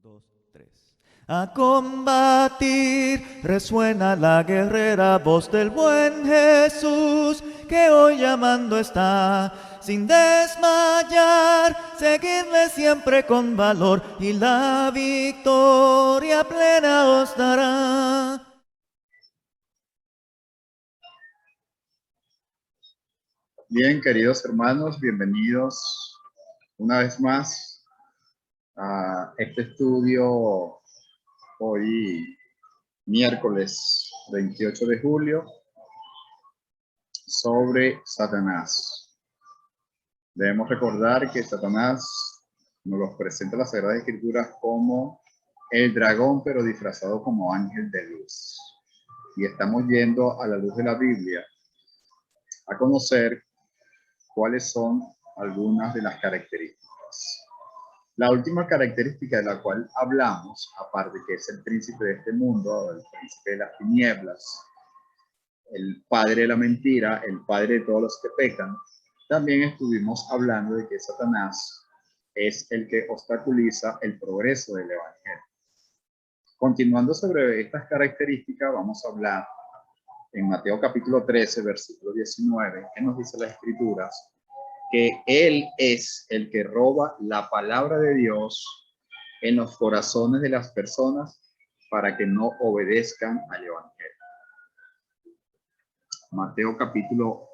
dos, tres. A combatir resuena la guerrera voz del buen Jesús, que hoy llamando está, sin desmayar, seguidle siempre con valor y la victoria plena os dará. Bien, queridos hermanos, bienvenidos una vez más a este estudio hoy miércoles 28 de julio sobre Satanás. Debemos recordar que Satanás nos los presenta las Sagradas Escrituras como el dragón, pero disfrazado como ángel de luz. Y estamos yendo a la luz de la Biblia a conocer cuáles son algunas de las características. La última característica de la cual hablamos, aparte que es el príncipe de este mundo, el príncipe de las tinieblas, el padre de la mentira, el padre de todos los que pecan, también estuvimos hablando de que Satanás es el que obstaculiza el progreso del evangelio. Continuando sobre estas características, vamos a hablar en Mateo capítulo 13, versículo 19, que nos dice las Escrituras, que él es el que roba la palabra de Dios en los corazones de las personas para que no obedezcan al evangelio. Mateo capítulo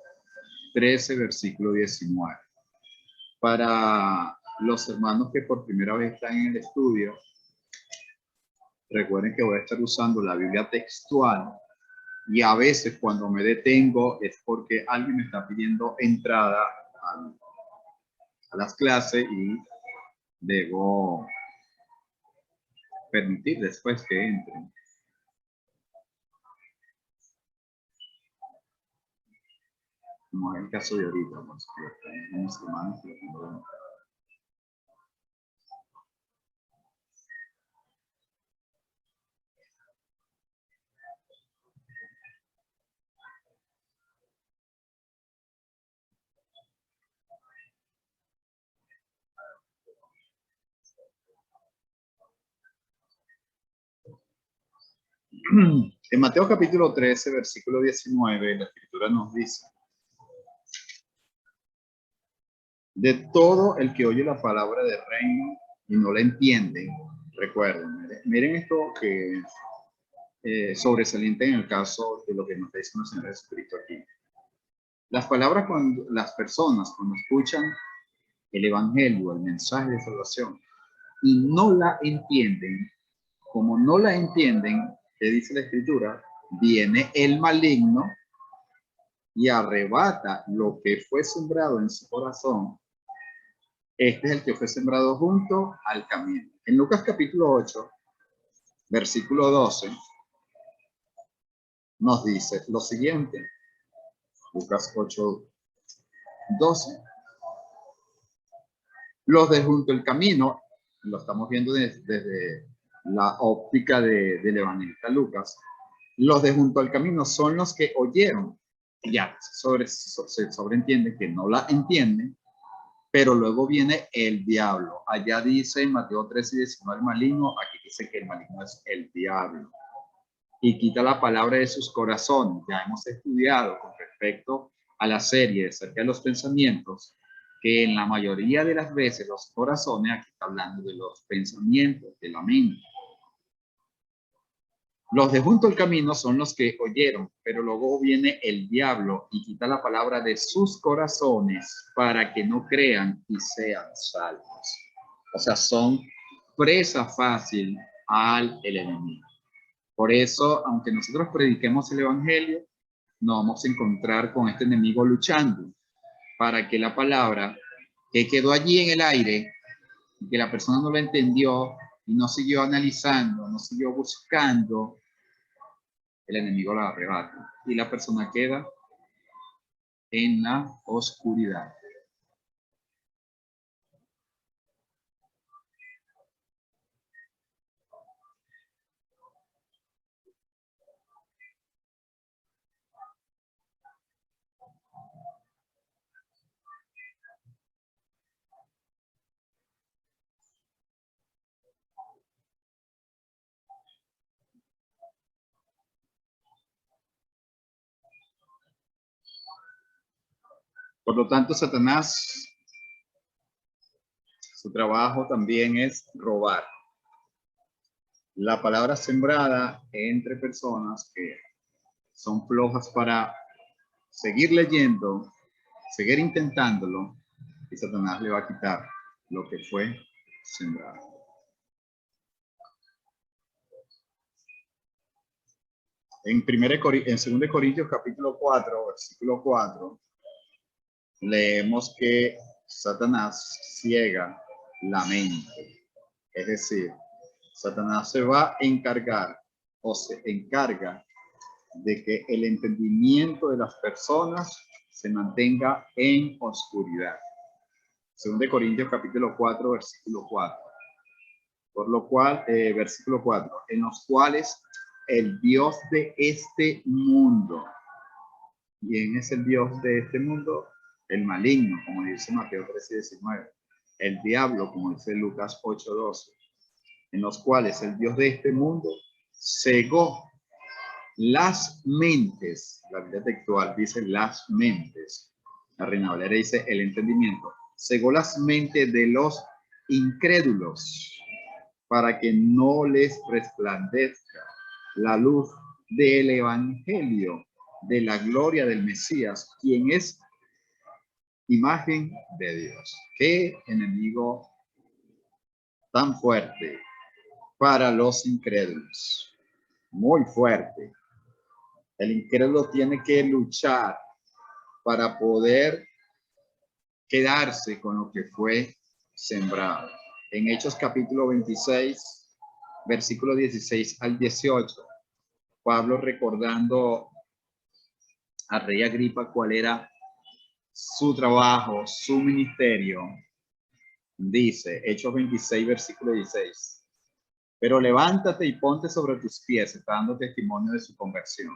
13, versículo 19. Para los hermanos que por primera vez están en el estudio, recuerden que voy a estar usando la Biblia textual y a veces cuando me detengo es porque alguien me está pidiendo entrada a las clases y debo permitir después que entren. Como es el caso de ahorita, pues, que unos hermanos que lo En Mateo capítulo 13, versículo 19, la Escritura nos dice: de todo el que oye la palabra del reino y no la entiende, recuerden, miren esto que es sobresaliente en el caso de lo que nos está diciendo el Señor Jesucristo aquí. Las palabras, cuando las personas cuando escuchan el evangelio, el mensaje de salvación, y no la entienden, como no la entienden, que dice la Escritura, viene el maligno y arrebata lo que fue sembrado en su corazón. Este es el que fue sembrado junto al camino. En Lucas capítulo 8, versículo 12, nos dice lo siguiente. Lucas 8, 12. Los de junto al camino, lo estamos viendo desde la óptica del evangelista Lucas. Los de junto al camino son los que oyeron. Ya se sobreentiende que no la entienden, pero luego viene el diablo. Allá dice en Mateo 13 y 19 el maligno, aquí dice que el maligno es el diablo. Y quita la palabra de sus corazones. Ya hemos estudiado con respecto a la serie acerca de los pensamientos, que en la mayoría de las veces los corazones, aquí está hablando de los pensamientos, de la mente. Los de junto al camino son los que oyeron, pero luego viene el diablo y quita la palabra de sus corazones para que no crean y sean salvos. O sea, son presa fácil al enemigo. Por eso, aunque nosotros prediquemos el evangelio, nos vamos a encontrar con este enemigo luchando para que la palabra que quedó allí en el aire, que la persona no la entendió y no siguió analizando, no siguió buscando, el enemigo la arrebata y la persona queda en la oscuridad. Por lo tanto, Satanás, su trabajo también es robar. La palabra sembrada entre personas que son flojas para seguir leyendo, seguir intentándolo, y Satanás le va a quitar lo que fue sembrado. En 2 Corintios capítulo 4, versículo 4, leemos que Satanás ciega la mente. Es decir, Satanás se va a encargar o se encarga de que el entendimiento de las personas se mantenga en oscuridad. 2 Corintios capítulo 4, versículo 4. Por lo cual, versículo 4, en los cuales el Dios de este mundo, ¿quién es el Dios de este mundo? El maligno, como dice Mateo 13:19, el diablo, como dice Lucas 8:12, en los cuales el Dios de este mundo cegó las mentes. La Biblia textual dice las mentes, la Reina Valera dice el entendimiento, cegó las mentes de los incrédulos para que no les resplandezca la luz del evangelio de la gloria del Mesías, quien es imagen de Dios. Qué enemigo tan fuerte para los incrédulos, muy fuerte. El incrédulo tiene que luchar para poder quedarse con lo que fue sembrado. En Hechos capítulo 26, versículo 16 al 18, Pablo recordando al rey Agripa cuál era su trabajo, su ministerio, dice, Hechos 26, versículo 16, pero levántate y ponte sobre tus pies, está dando testimonio de su conversión,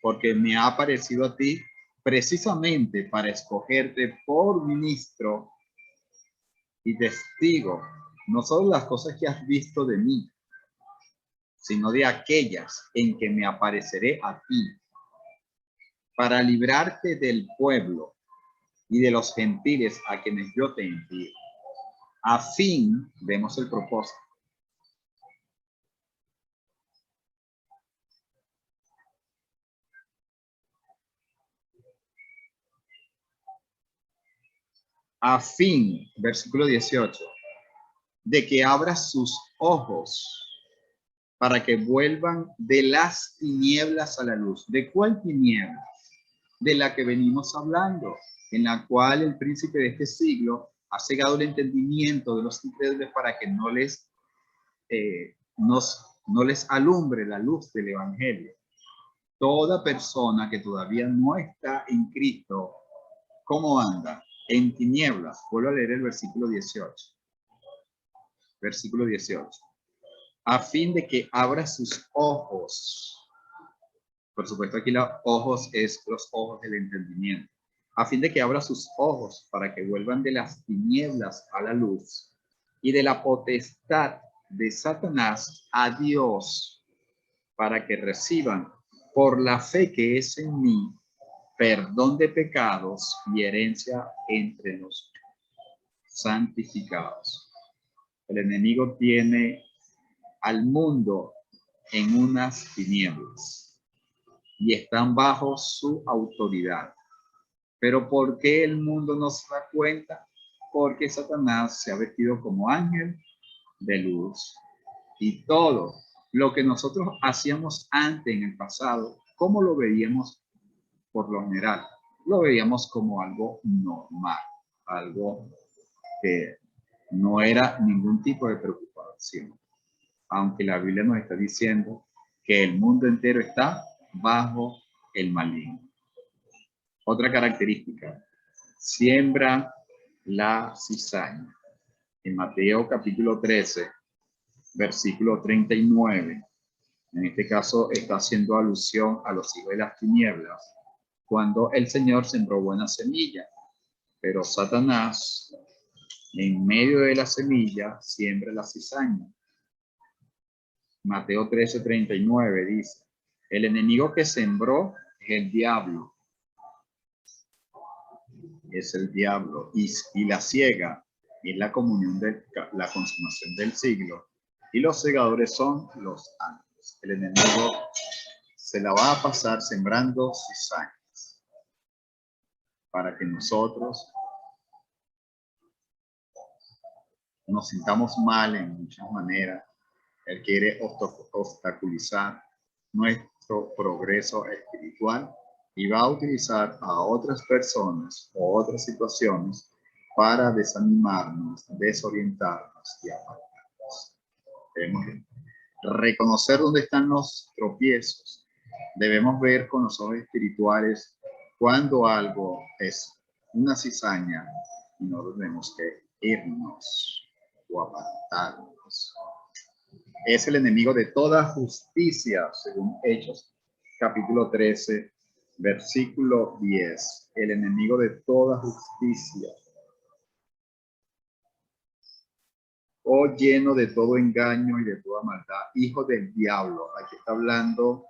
porque me ha aparecido a ti precisamente para escogerte por ministro y testigo, no solo las cosas que has visto de mí, sino de aquellas en que me apareceré a ti, para librarte del pueblo y de los gentiles a quienes yo te envío. A fin, vemos el propósito, a fin, versículo 18, de que abra sus ojos para que vuelvan de las tinieblas a la luz. ¿De cuál tiniebla? De la que venimos hablando, en la cual el príncipe de este siglo ha cegado el entendimiento de los incrédulos para que no les alumbre la luz del evangelio. Toda persona que todavía no está en Cristo, ¿cómo anda? En tinieblas. Vuelvo a leer el versículo 18. Versículo 18. A fin de que abra sus ojos. Por supuesto, aquí los ojos es los ojos del entendimiento. A fin de que abra sus ojos para que vuelvan de las tinieblas a la luz y de la potestad de Satanás a Dios, para que reciban por la fe que es en mí perdón de pecados y herencia entre los santificados. El enemigo tiene al mundo en unas tinieblas y están bajo su autoridad. Pero ¿por qué el mundo no se da cuenta? Porque Satanás se ha vestido como ángel de luz. Y todo lo que nosotros hacíamos antes en el pasado, ¿cómo lo veíamos por lo general? Lo veíamos como algo normal, algo que no era ningún tipo de preocupación. Aunque la Biblia nos está diciendo que el mundo entero está bajo el maligno. Otra característica, siembra la cizaña. En Mateo capítulo 13, versículo 39, en este caso está haciendo alusión a los hijos de las tinieblas, cuando el Señor sembró buena semilla, pero Satanás, en medio de la semilla, siembra la cizaña. Mateo 13, 39 dice, el enemigo que sembró es el diablo. es el diablo, y la ciega es la comunión de la consumación del siglo, y los segadores son los ángeles. El enemigo se la va a pasar sembrando cizañas para que nosotros nos sintamos mal en muchas maneras. Él quiere obstaculizar nuestro progreso espiritual y va a utilizar a otras personas o otras situaciones para desanimarnos, desorientarnos y apartarnos. Debemos reconocer dónde están los tropiezos. Debemos ver con los ojos espirituales cuando algo es una cizaña y no tenemos que irnos o apartarnos. Es el enemigo de toda justicia, según Hechos, capítulo 13, versículo 10. El enemigo de toda justicia. O lleno de todo engaño y de toda maldad, hijo del diablo. Aquí está hablando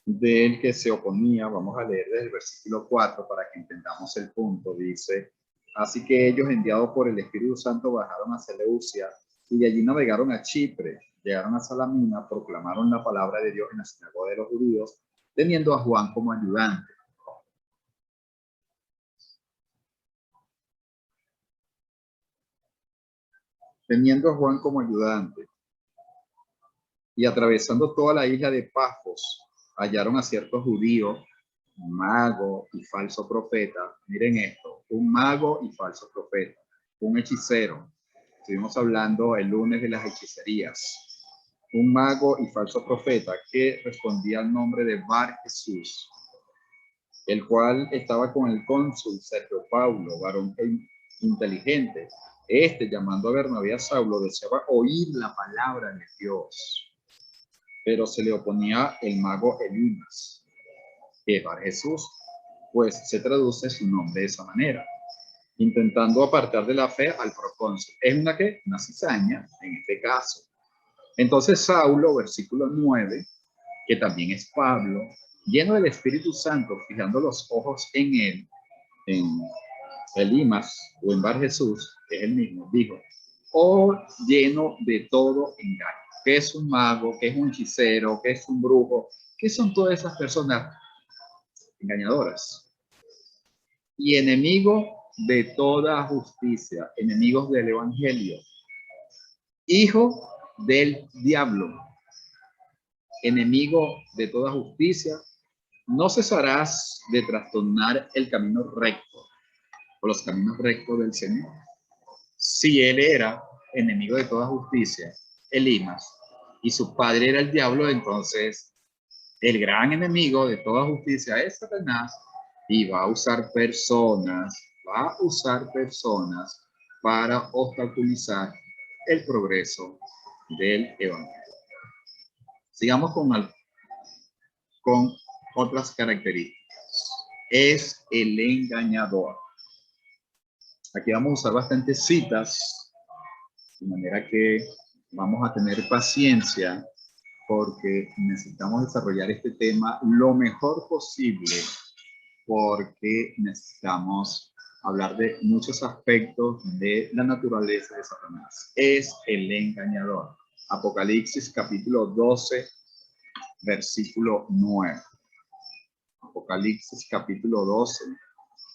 del que se oponía. Vamos a leer desde el versículo 4 para que entendamos el punto. Dice: así que ellos, enviados por el Espíritu Santo, bajaron a Seleucia y de allí navegaron a Chipre, llegaron a Salamina, proclamaron la palabra de Dios en la sinagoga de los judíos, teniendo a Juan como ayudante. Teniendo a Juan como ayudante. Y atravesando toda la isla de Pafos, hallaron a ciertos judíos, un mago y falso profeta. Miren esto, un mago y falso profeta, un hechicero. Estuvimos hablando el lunes de las hechicerías. Un mago y falso profeta que respondía al nombre de Bar Jesús, el cual estaba con el cónsul Sergio Paulo, varón inteligente. Este, llamando a Bernabé a Saulo, deseaba oír la palabra de Dios, pero se le oponía el mago Elimas, que es Bar Jesús, pues se traduce su nombre de esa manera, intentando apartar de la fe al procónsul. Es una cizaña en este caso. Entonces Saulo, versículo 9, que también es Pablo, lleno del Espíritu Santo, fijando los ojos en él, en Elimas o en Bar Jesús, que es el mismo, dijo: oh, lleno de todo engaño. ¿Qué es un mago? ¿Qué es un hechicero? ¿Qué es un brujo? ¿Qué son todas esas personas engañadoras? Y enemigo de toda justicia, enemigos del evangelio, hijo del diablo, enemigo de toda justicia, no cesarás de trastornar el camino recto o los caminos rectos del Señor. Si él era enemigo de toda justicia, Elimas, y su padre era el diablo, entonces el gran enemigo de toda justicia es Satanás, y va a usar personas para obstaculizar el progreso del evangelio. Sigamos con otras características. Es el engañador. Aquí vamos a usar bastantes citas, de manera que vamos a tener paciencia, porque necesitamos desarrollar este tema lo mejor posible, porque necesitamos hablar de muchos aspectos de la naturaleza de Satanás. Es el engañador. Apocalipsis capítulo 12, versículo 9. Apocalipsis capítulo 12,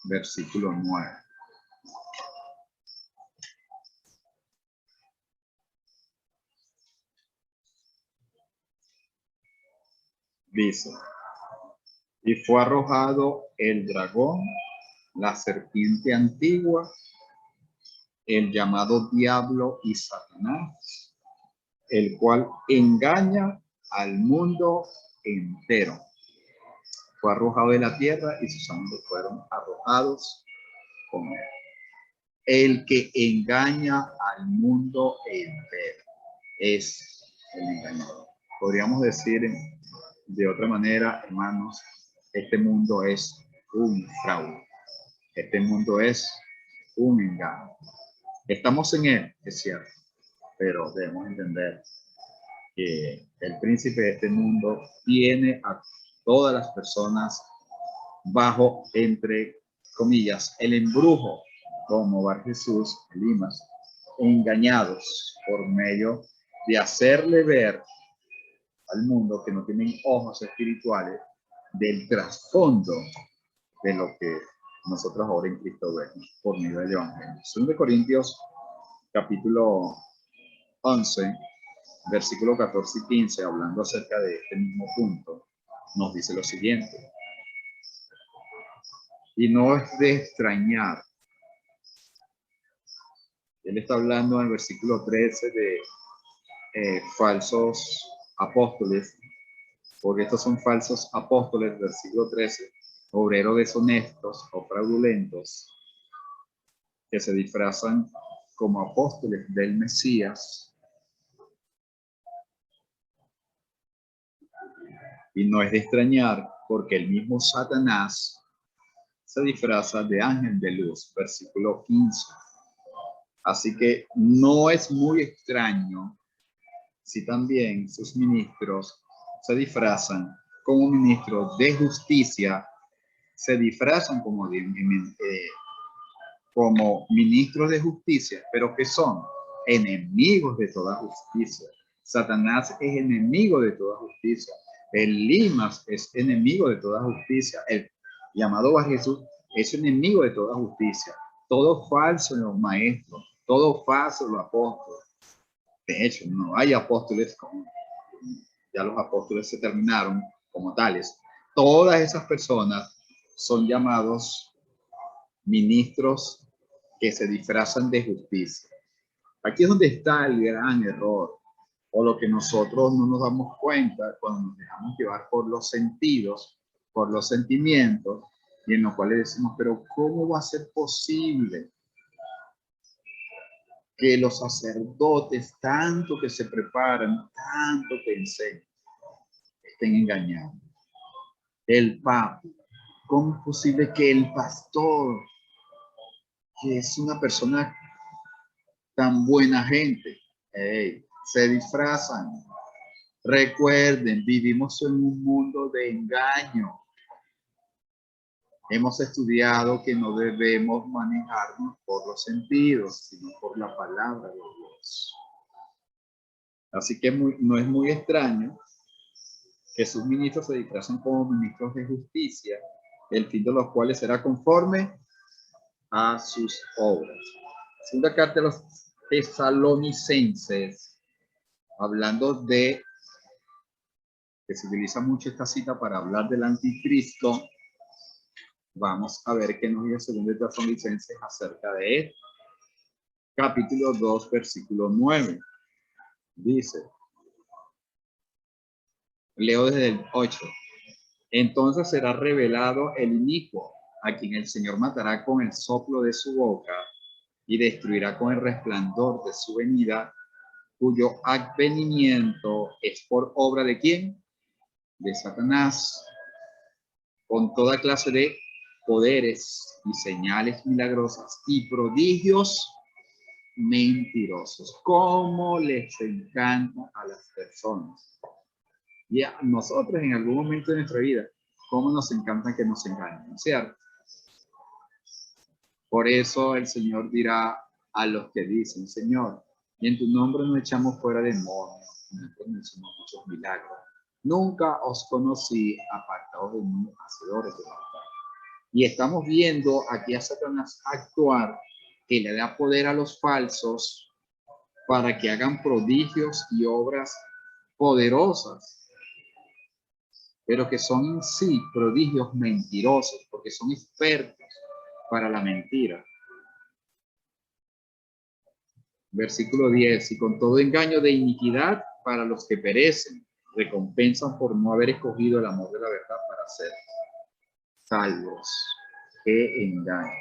versículo 9. Dice: y fue arrojado el dragón, la serpiente antigua, el llamado diablo y Satanás, el cual engaña al mundo entero. Fue arrojado de la tierra y sus ángeles fueron arrojados con él. El que engaña al mundo entero es el engañador. Podríamos decir de otra manera, hermanos, este mundo es un fraude. Este mundo es un engaño. Estamos en él, es cierto, pero debemos entender que el príncipe de este mundo tiene a todas las personas bajo, entre comillas, el embrujo, como Bar Jesús, Elimas, engañados por medio de hacerle ver al mundo que no tienen ojos espirituales del trasfondo de lo que nosotros ahora en Cristo vemos por medio del Evangelio. 2 Corintios capítulo 11, versículo 14 y 15, hablando acerca de este mismo punto, nos dice lo siguiente: y no es de extrañar. Él está hablando en el versículo 13 de falsos apóstoles, porque estos son falsos apóstoles, versículo 13, obreros deshonestos o fraudulentos, que se disfrazan como apóstoles del Mesías. Y no es de extrañar, porque el mismo Satanás se disfraza de ángel de luz, versículo 15. Así que no es muy extraño si también sus ministros se disfrazan como ministros de justicia, se disfrazan como ministros de justicia, pero que son enemigos de toda justicia. Satanás es enemigo de toda justicia. Elimas es enemigo de toda justicia. El llamado Bar Jesús es enemigo de toda justicia. Todo falso en los maestros, todo falso en los apóstoles. De hecho, no hay apóstoles como ya los apóstoles se terminaron como tales. Todas esas personas son llamados ministros que se disfrazan de justicia. Aquí es donde está el gran error, o lo que nosotros no nos damos cuenta cuando nos dejamos llevar por los sentidos, por los sentimientos, y en los cuales decimos, pero ¿cómo va a ser posible que los sacerdotes, tanto que se preparan, tanto que enseñan, estén engañados? El Papa, ¿cómo es posible que el pastor, que es una persona tan buena gente, se disfrazan? Recuerden, vivimos en un mundo de engaño. Hemos estudiado que no debemos manejarnos por los sentidos, sino por la palabra de Dios. Así que no es muy extraño que sus ministros se disfrazan como ministros de justicia, el fin de los cuales será conforme a sus obras. Segunda carta de los Tesalonicenses, hablando de que se utiliza mucho esta cita para hablar del anticristo. Vamos a ver qué nos dice Segunda de Tesalonicenses acerca de esto. Capítulo 2, versículo 9. Dice, leo desde el 8. Entonces será revelado el inicuo, a quien el Señor matará con el soplo de su boca y destruirá con el resplandor de su venida, cuyo advenimiento es por obra ¿de quién? De Satanás, con toda clase de poderes y señales milagrosas y prodigios mentirosos. ¿Cómo les encanta a las personas? Y a nosotros en algún momento de nuestra vida, ¿cómo nos encanta que nos engañen? ¿Cierto? Por eso el Señor dirá a los que dicen, Señor, y en tu nombre no echamos fuera demonios, nosotros no hicimos muchos milagros. Nunca os conocí apartados de mí, hacedores de maldad. Y estamos viendo aquí a Satanás actuar, que le da poder a los falsos para que hagan prodigios y obras poderosas, pero que son en sí prodigios mentirosos, porque son expertos para la mentira. Versículo 10, y con todo engaño de iniquidad para los que perecen, recompensan por no haber escogido el amor de la verdad para ser salvos. ¡Qué engaño!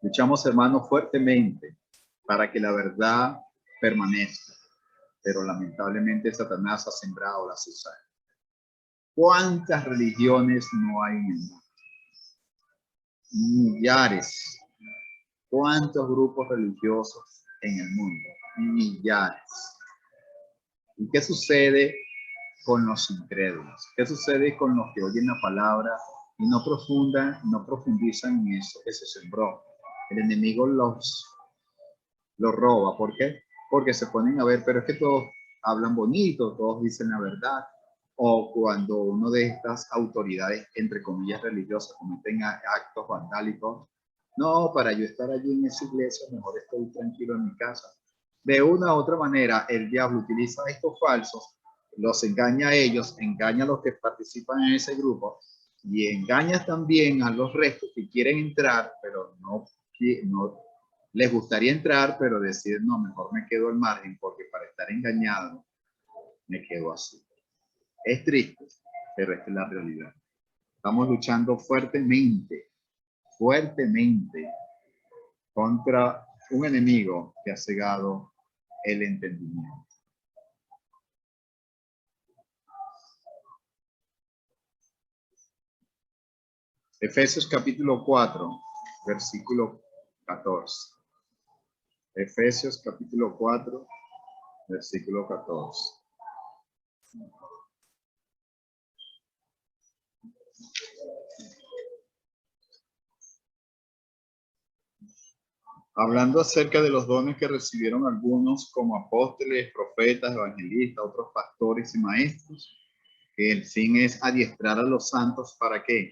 Luchamos, hermanos, fuertemente para que la verdad permanezca, pero lamentablemente Satanás ha sembrado la cizaña. ¿Cuántas religiones no hay en el mundo? Millares. ¿Cuántos grupos religiosos en el mundo? Millares. ¿Y qué sucede con los incrédulos? ¿Qué sucede con los que oyen la palabra y no profundizan en eso que se sembró? El enemigo los roba. ¿Por qué? Porque se ponen a ver, pero es que todos hablan bonito, todos dicen la verdad. O cuando uno de estas autoridades, entre comillas, religiosas, cometen actos vandálicos, no, para yo estar allí en esa iglesia, mejor estoy tranquilo en mi casa. De una u otra manera, el diablo utiliza estos falsos, los engaña a ellos, engaña a los que participan en ese grupo y engaña también a los restos que quieren entrar, pero no les gustaría entrar, pero deciden, no, mejor me quedo al margen porque para estar engañado me quedo así. Es triste, pero esta es la realidad. Estamos luchando fuertemente contra un enemigo que ha cegado el entendimiento. Efesios capítulo 4, versículo 14. Efesios capítulo 4, versículo 14. Hablando acerca de los dones que recibieron algunos como apóstoles, profetas, evangelistas, otros pastores y maestros, que el fin es adiestrar a los santos, ¿para qué?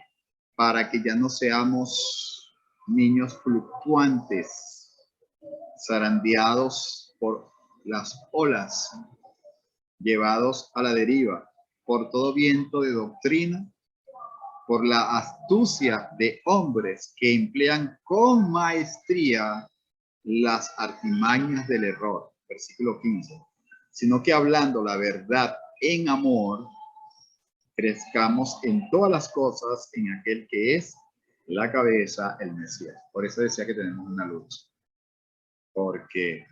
Para que ya no seamos niños fluctuantes, zarandeados por las olas, llevados a la deriva por todo viento de doctrina, por la astucia de hombres que emplean con maestría las artimañas del error. Versículo 15. Sino que hablando la verdad en amor, crezcamos en todas las cosas en aquel que es la cabeza, el Mesías. Por eso decía que tenemos una lucha. Porque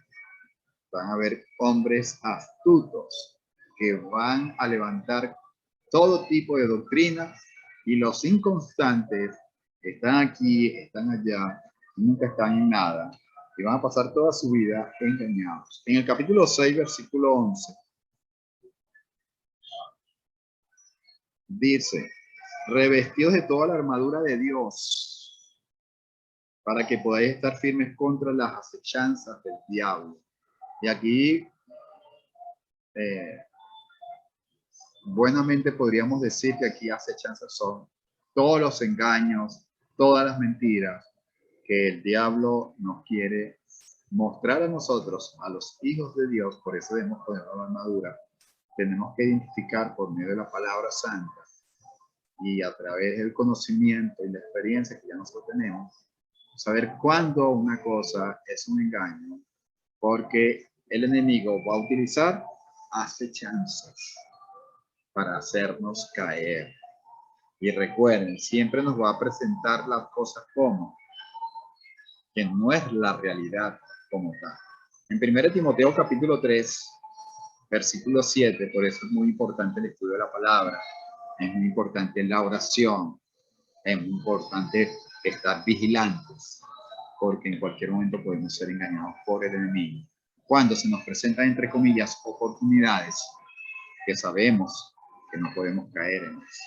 van a haber hombres astutos que van a levantar todo tipo de doctrina y los inconstantes están aquí, están allá, nunca están en nada y van a pasar toda su vida engañados. En el capítulo 6, versículo 11, dice, revestidos de toda la armadura de Dios para que podáis estar firmes contra las acechanzas del diablo. Y aquí buenamente podríamos decir que aquí acechanzas son todos los engaños, todas las mentiras que el diablo nos quiere mostrar a nosotros, a los hijos de Dios. Por eso debemos poner la armadura. Tenemos que identificar por medio de la palabra santa y a través del conocimiento y la experiencia que ya nosotros tenemos, saber cuándo una cosa es un engaño, porque el enemigo va a utilizar acechanzas para hacernos caer. Y recuerden, siempre nos va a presentar las cosas como que no es la realidad como tal. En 1 Timoteo capítulo 3, versículo 7, por eso es muy importante el estudio de la palabra, es muy importante la oración, es muy importante estar vigilantes, porque en cualquier momento podemos ser engañados por el enemigo. Cuando se nos presentan, entre comillas, oportunidades que sabemos que no podemos caer en eso.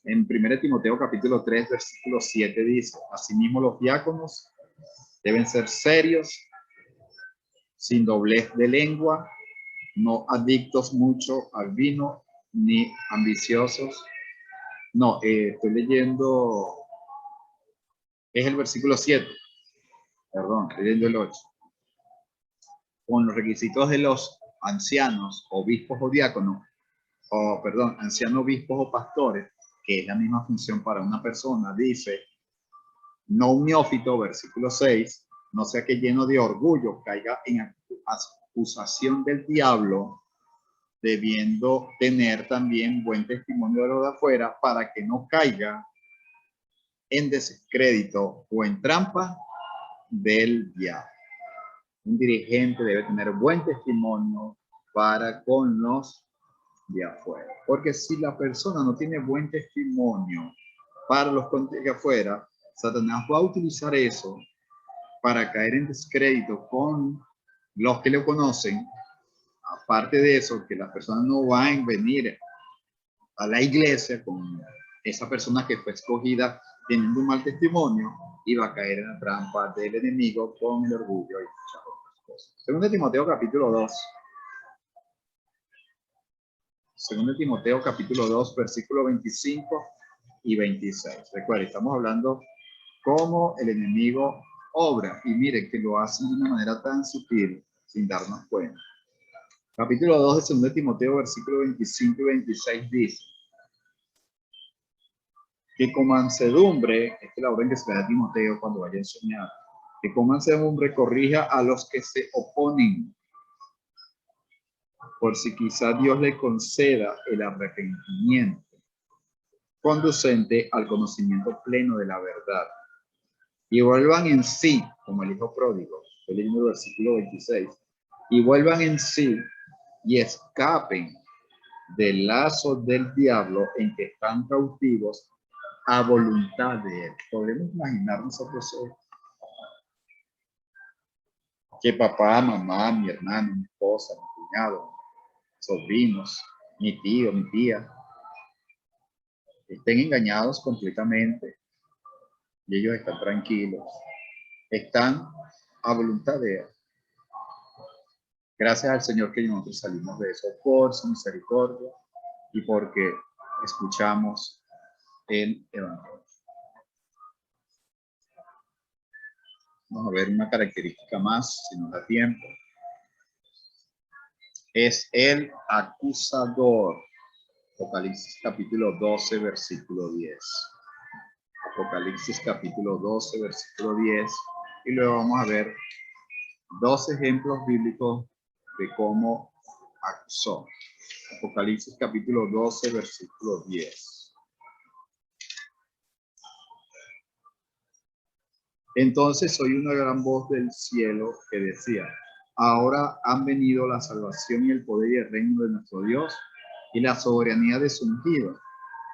En 1 Timoteo capítulo 3, versículo 7 dice, asimismo los diáconos deben ser serios, sin doblez de lengua, no adictos mucho al vino, ni ambiciosos. No, estoy leyendo, es el versículo 7, perdón, estoy leyendo el 8. Con los requisitos de los ancianos, obispos o diáconos, o perdón, ancianos, obispos o pastores, que es la misma función para una persona, dice, no un neófito, versículo 6, no sea que lleno de orgullo caiga en acusación del diablo, debiendo tener también buen testimonio de lo de afuera, para que no caiga en descrédito o en trampa del diablo. Un dirigente debe tener buen testimonio para con los de afuera. Porque si la persona no tiene buen testimonio para los de afuera, Satanás va a utilizar eso para caer en descrédito con los que lo conocen. Aparte de eso, que las personas no van a venir a la iglesia con esa persona que fue escogida teniendo un mal testimonio, iba a caer en la trampa del enemigo con el orgullo y muchas otras cosas. Segundo Timoteo capítulo 2. Segundo Timoteo capítulo 2, versículo 25 y 26. Recuerden, estamos hablando cómo el enemigo obra, y miren que lo hace de una manera tan sutil, sin darnos cuenta. Capítulo 2 de Segundo Timoteo, versículo 25 y 26 dice que con mansedumbre, esta es la orden que se le da a Timoteo cuando vaya a enseñar, que con mansedumbre corrija a los que se oponen, por si quizá Dios le conceda el arrepentimiento conducente al conocimiento pleno de la verdad, y vuelvan en sí, como el hijo pródigo, el mismo versículo 26, y vuelvan en sí y escapen del lazo del diablo en que están cautivos a voluntad de él. Podemos imaginar nosotros eso, que papá, mamá, mi hermano, mi esposa, mi cuñado, sobrinos, mi tío, mi tía, estén engañados completamente y ellos están tranquilos, están a voluntad de él. Gracias al Señor que nosotros salimos de eso por su misericordia y porque escuchamos el Evangelio. Vamos a ver una característica más, si nos da tiempo. Es el acusador. Apocalipsis capítulo 12, versículo 10. Apocalipsis capítulo 12, versículo 10. Y luego vamos a ver dos ejemplos bíblicos de cómo acusó. Apocalipsis capítulo 12, versículo 10. Entonces oí una gran voz del cielo que decía: ahora han venido la salvación y el poder y el reino de nuestro Dios y la soberanía de su ungido,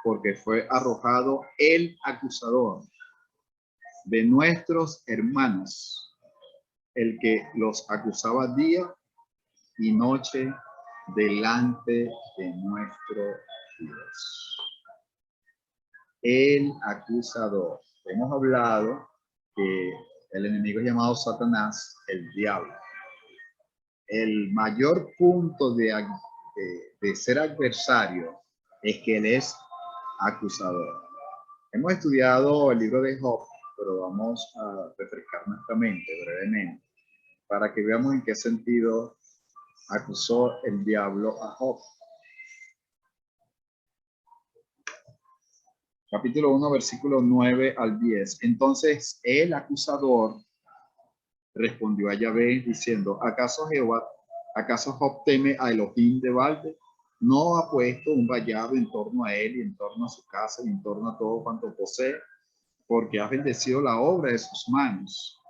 porque fue arrojado el acusador de nuestros hermanos, el que los acusaba día y noche delante de nuestro Dios. El acusador. Hemos hablado que el enemigo es llamado Satanás, el diablo. El mayor punto de ser adversario es que él es acusador. Hemos estudiado el libro de Job, pero vamos a refrescar nuestra mente brevemente para que veamos en qué sentido acusó el diablo a Job. Capítulo 1, versículo 9 al 10. Entonces el acusador respondió a Yahvé diciendo: ¿acaso Job teme a Elohim de balde? ¿No ha puesto un vallado en torno a él y en torno a su casa y en torno a todo cuanto posee? Porque ha bendecido la obra de sus manos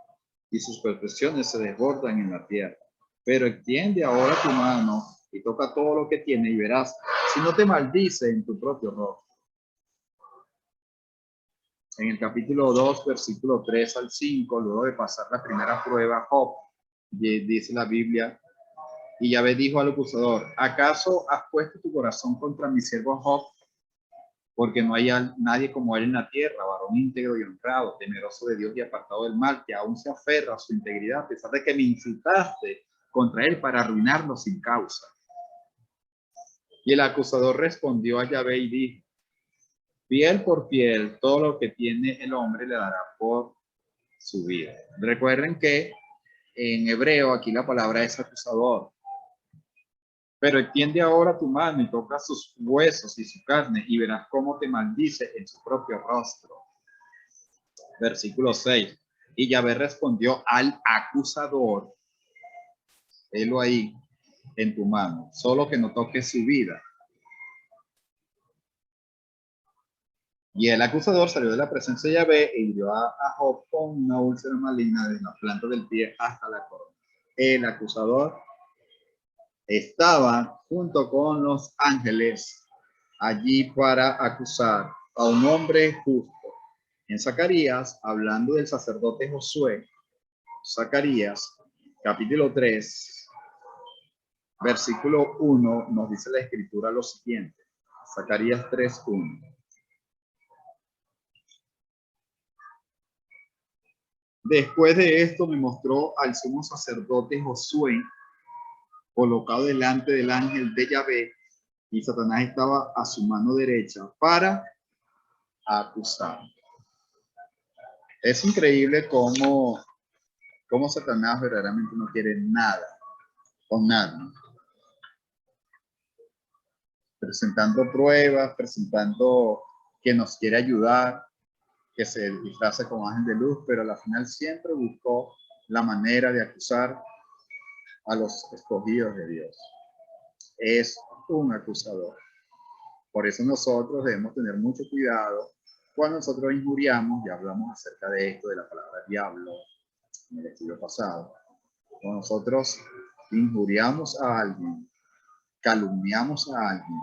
y sus perfecciones se desbordan en la tierra. Pero extiende ahora tu mano y toca todo lo que tiene y verás si no te maldice en tu propio rostro. En el capítulo 2, versículo 3 al 5, luego de pasar la primera prueba, Job, dice la Biblia, y Yahvé dijo al acusador: ¿acaso has puesto tu corazón contra mi siervo Job? Porque no hay nadie como él en la tierra, varón íntegro y honrado, temeroso de Dios y apartado del mal, que aún se aferra a su integridad, a pesar de que me insultaste contra él para arruinarlo sin causa. Y el acusador respondió a Yahvé y dijo: piel por piel, todo lo que tiene el hombre le dará por su vida. Recuerden que en hebreo aquí la palabra es acusador. Pero extiende ahora tu mano y toca sus huesos y su carne y verás cómo te maldice en su propio rostro. Versículo 6. Y Yahvé respondió al acusador: helo ahí en tu mano, solo que no toques su vida. Y el acusador salió de la presencia de Yahvé e hirió a Job con una úlcera maligna desde la planta del pie hasta la corona. El acusador estaba junto con los ángeles allí para acusar a un hombre justo. En Zacarías, hablando del sacerdote Josué, Zacarías, capítulo 3, versículo 1, nos dice la escritura lo siguiente: Zacarías 3:1. Después de esto me mostró al sumo sacerdote Josué colocado delante del ángel de Yahvé, y Satanás estaba a su mano derecha para acusar. Es increíble cómo Satanás verdaderamente no quiere nada con nada. Presentando pruebas, presentando que nos quiere ayudar, que se disfraza como ángel de luz, pero al final siempre buscó la manera de acusar a los escogidos de Dios. Es un acusador. Por eso nosotros debemos tener mucho cuidado cuando nosotros injuriamos. Ya hablamos acerca de esto, de la palabra diablo, en el estudio pasado. Cuando nosotros injuriamos a alguien, calumniamos a alguien,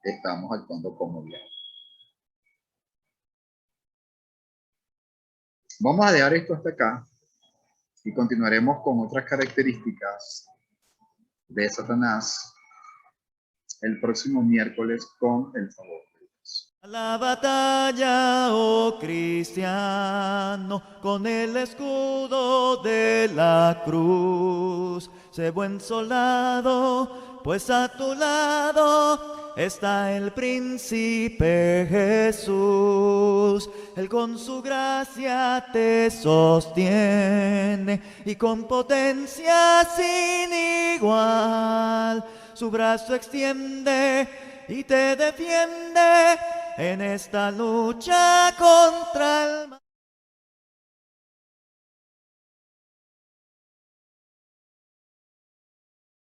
estamos actuando como diablo. Vamos a dejar esto hasta acá y continuaremos con otras características de Satanás el próximo miércoles con el favor de Dios. A la batalla, oh cristiano, con el escudo de la cruz. Sé buen soldado, pues a tu lado está el príncipe Jesús. Él con su gracia te sostiene y con potencia sin igual su brazo extiende y te defiende en esta lucha contra el